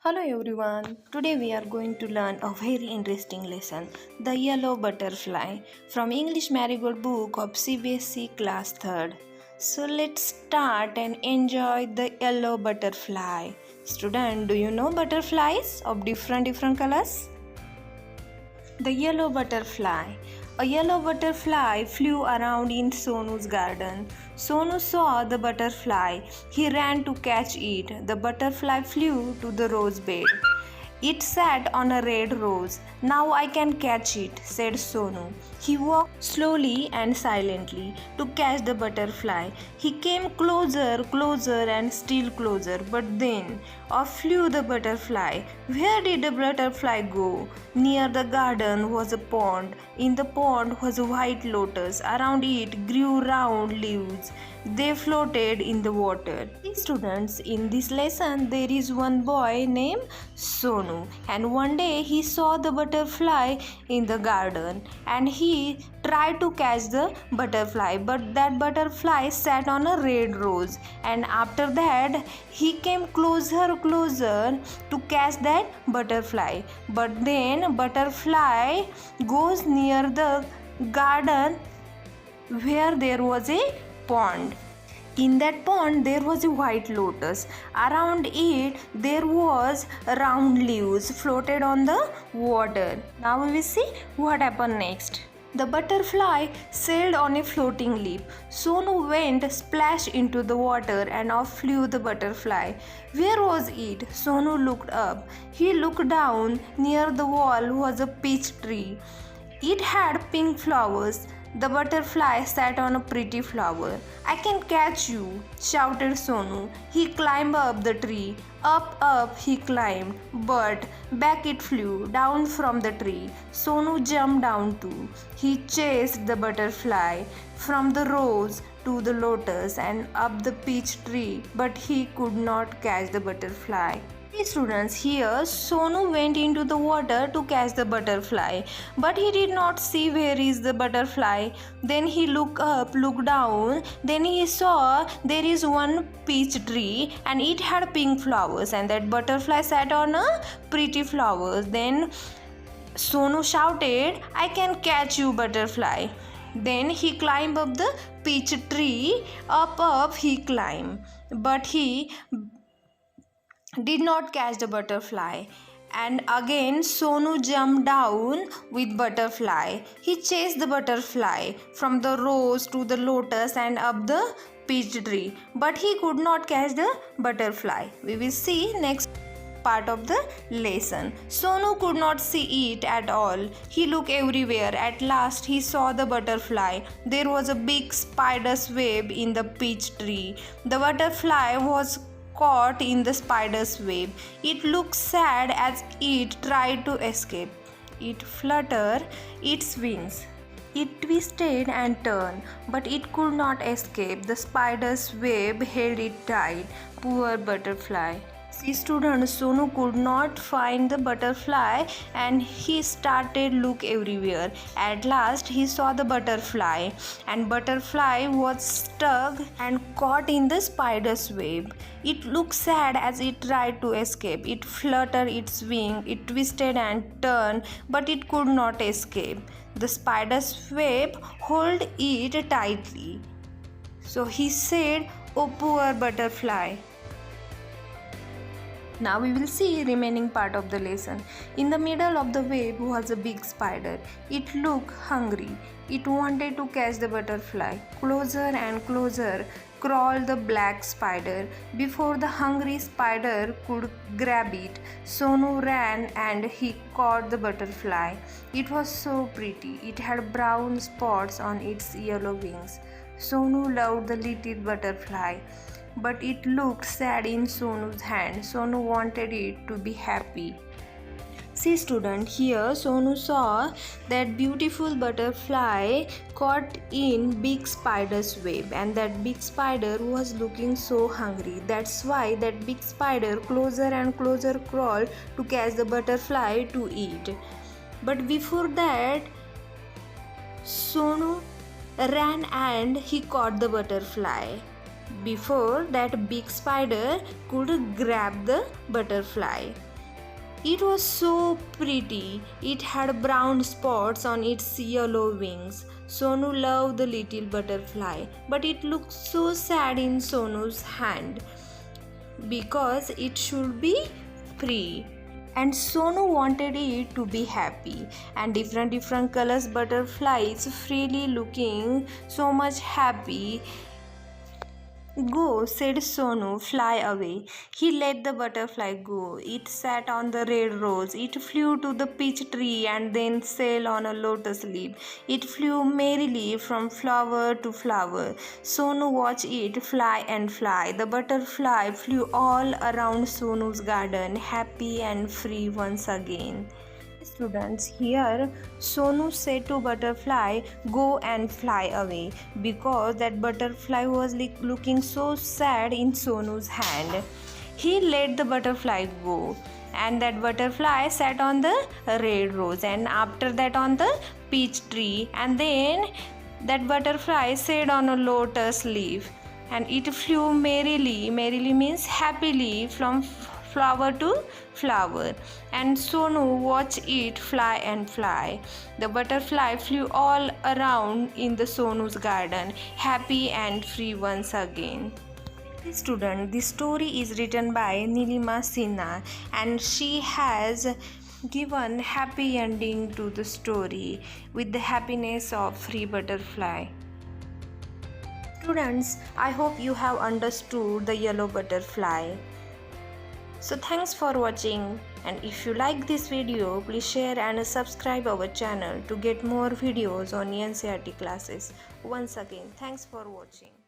Hello everyone. Today we are going to learn a very interesting lesson, The Yellow Butterfly, from English Marigold book of CBSE class 3rd. So let's start and enjoy the yellow butterfly. Student, do you know butterflies of different colors? The yellow butterfly. A yellow butterfly flew around in Sonu's garden. Sonu saw the butterfly. He ran to catch it. The butterfly flew to the rose bed. It sat on a red rose. Now I can catch it, said Sonu. He walked slowly and silently to catch the butterfly. He came closer, and still closer. But then off flew the butterfly. Where did the butterfly go? Near the garden was a pond. In the pond was a white lotus. Around it grew round leaves. They floated in the water. Students, in this lesson there is one boy named Sonu, and one day he saw the butterfly in the garden and he tried to catch the butterfly, but that butterfly sat on a red rose, and after that he came closer to catch that butterfly, but then butterfly goes near the garden where there was a pond. In that pond there was a white lotus. Around it there was round leaves floated on the water. Now we will see what happened next. The butterfly sailed on a floating leaf. Sonu went splash into the water and off flew the butterfly. Where was it? Sonu looked up. He looked down. Near the wall was a peach tree. It had pink flowers. The butterfly sat on a pretty flower. I can catch you, shouted Sonu. He climbed up the tree. Up he climbed, but back it flew down from the tree. Sonu jumped down too. He chased the butterfly from the rose to the lotus and up the peach tree, but he could not catch the butterfly. Students, here Sonu went into the water to catch the butterfly, but he did not see where is the butterfly. Then he looked up, looked down, then he saw there is one peach tree and it had pink flowers, and that butterfly sat on a pretty flowers. Then Sonu shouted, I can catch you, butterfly. Then he climbed up the peach tree. Up he climbed, but he did not catch the butterfly. And again Sonu jumped down with butterfly. He chased the butterfly from the rose to the lotus and up the peach tree, but he could not catch the butterfly. We will see next part of the lesson. Sonu could not see it at all. He looked everywhere. At last he saw the butterfly. There was a big spider's web in the peach tree. The butterfly was caught in the spider's web. It looked sad as it tried to escape. It fluttered its wings. It twisted and turned, but it could not escape. The spider's web held it tight. Poor butterfly. See students, Sonu could not find the butterfly and he started look everywhere. At last he saw the butterfly, and butterfly was stuck and caught in the spider's web. It looked sad as it tried to escape. It fluttered its wing, it twisted and turned, but it could not escape. The spider's web held it tightly. So he said, "Oh poor butterfly." Now we will see remaining part of the lesson. In the middle of the web was a big spider. It looked hungry. It wanted to catch the butterfly. Closer and closer crawled the black spider. Before the hungry spider could grab it, Sonu ran and he caught the butterfly. It was so pretty. It had brown spots on its yellow wings. Sonu loved the little butterfly, but it looked sad in Sonu's hand. Sonu wanted it to be happy. See student, here Sonu saw that beautiful butterfly caught in big spider's web, and that big spider was looking so hungry. That's why that big spider closer and closer crawled to catch the butterfly to eat. But before that, Sonu ran and he caught the butterfly before that big spider could grab the butterfly. It was so pretty. It had brown spots on its yellow wings. Sonu loved the little butterfly, but it looked so sad in Sonu's hand because it should be free. And Sonu wanted it to be happy, and different colors butterflies freely looking so much happy. Go, said Sonu, fly away. He let the butterfly go. It sat on the red rose. It flew to the peach tree and then sailed on a lotus leaf. It flew merrily from flower to flower. Sonu watched it fly and fly. The butterfly flew all around Sonu's garden, happy and free once again. Students, here Sonu said to butterfly, go and fly away, because that butterfly was looking so sad in Sonu's hand. He let the butterfly go, and that butterfly sat on the red rose, and after that on the peach tree, and then that butterfly sat on a lotus leaf, and it flew merrily. Merrily means happily from flower to flower, and Sonu watched it fly and fly. The butterfly flew all around in the Sonu's garden, happy and free once again. Student, this story is written by Nilima Sinha, and she has given happy ending to the story with the happiness of free butterfly. Students, I hope you have understood the yellow butterfly. So thanks for watching, and if you like this video, please share and subscribe our channel to get more videos on NCERT classes. Once again, thanks for watching.